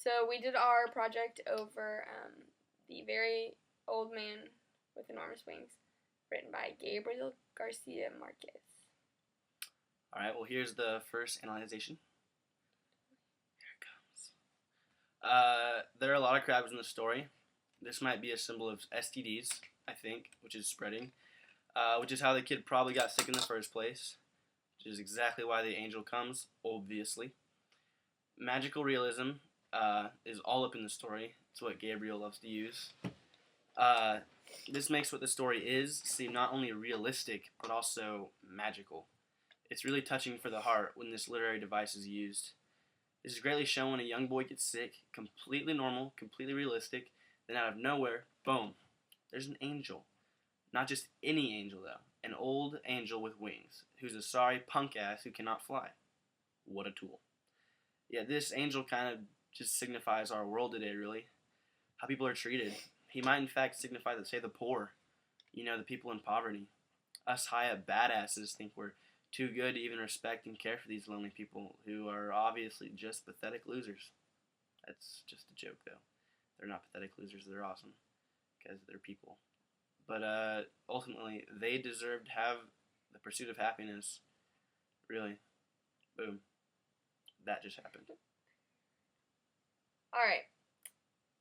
So we did our project over The Very Old Man with Enormous Wings, written by Gabriel Garcia Marquez. Alright, well here's the first analyzation. Here it comes. There are a lot of crabs in the story. This might be a symbol of STDs, I think, which is spreading. Which is how the kid probably got sick in the first place. Which is exactly why the angel comes, obviously. Magical realism is all up in the story. It's what Gabriel loves to use. This makes what the story is seem not only realistic, but also magical. It's really touching for the heart when this literary device is used. This is greatly shown when a young boy gets sick, completely normal, completely realistic, then out of nowhere, boom, there's an angel. Not just any angel, though. An old angel with wings, who's a sorry punk ass who cannot fly. What a tool. Yeah, this angel kind of just signifies our world today, really. How people are treated. He might, in fact, signify, say, the poor. You know, the people in poverty. Us high-up badasses think we're too good to even respect and care for these lonely people who are obviously just pathetic losers. That's just a joke, though. They're not pathetic losers. They're awesome because they're people. But ultimately, they deserve to have the pursuit of happiness. Really. Boom. That just happened. Alright.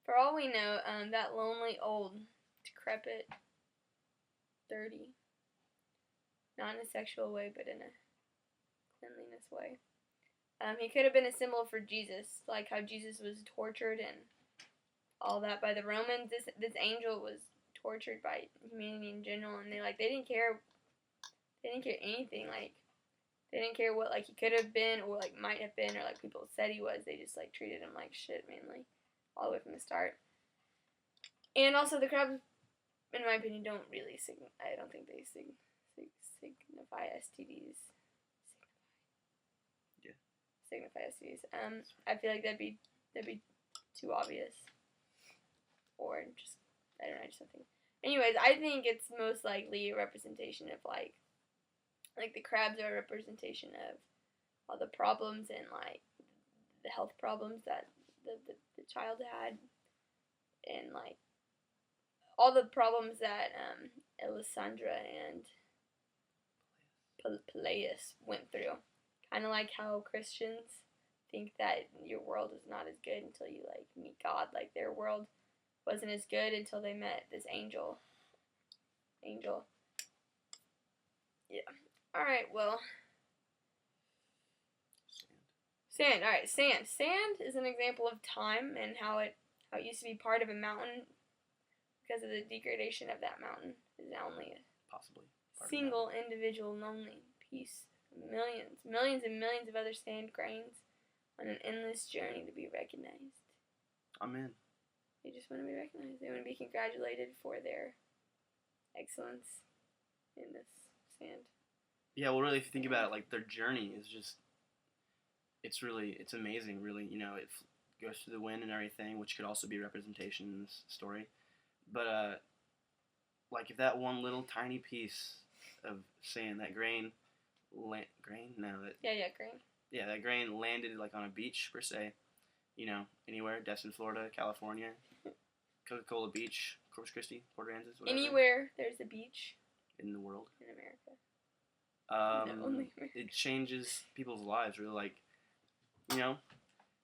For all we know, that lonely, old, decrepit, dirty, not in a sexual way, but in a cleanliness way, he could have been a symbol for Jesus, like how Jesus was tortured and all that by the Romans. This angel was tortured by humanity in general, and they didn't care anything, they didn't care what he could have been or might have been or people said he was. They just treated him like shit, mainly, all the way from the start. And also the crabs, in my opinion, don't really I don't think they signify STDs. Yeah. Signify STDs. I feel like that'd be too obvious, or just, I don't know, just something. Anyways, I think it's most likely a representation of the crabs are a representation of all the problems and the health problems that the child had, and all the problems that Alessandra and Peleus went through. Kind of like how Christians think that your world is not as good until you meet God. Their world wasn't as good until they met this angel. Yeah. Alright, well. Sand. Alright, sand. Sand is an example of time and how it used to be part of a mountain because of the degradation of that mountain. Is now only a Possibly. single individual lonely piece of millions and millions of other sand grains on an endless journey to be recognized. Amen. They just want to be recognized. They want to be congratulated for their excellence in this sand. Yeah, well, really, if you think about it, their journey is just, it's amazing, really. You know, it goes through the wind and everything, which could also be a representation in this story. But, if that one little tiny piece of sand, that grain, grain? Yeah, that grain landed, on a beach, per se. You know, anywhere, Destin, Florida, California, Coca-Cola Beach, Corpus Christi, Port Aransas, whatever. Anywhere there's a beach. In the world. In America. No, only America. It changes people's lives, really.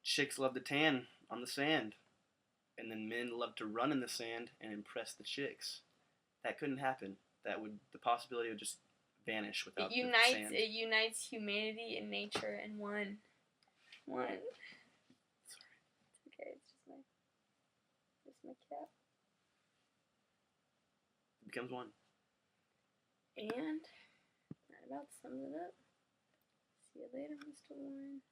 Chicks love to tan on the sand. And then men love to run in the sand and impress the chicks. That couldn't happen. The possibility would just vanish without the sand. It unites humanity and nature in one. Sorry. It's okay, it's just my cat. It becomes one. And that about sums it up. See you later, Mr. Warren.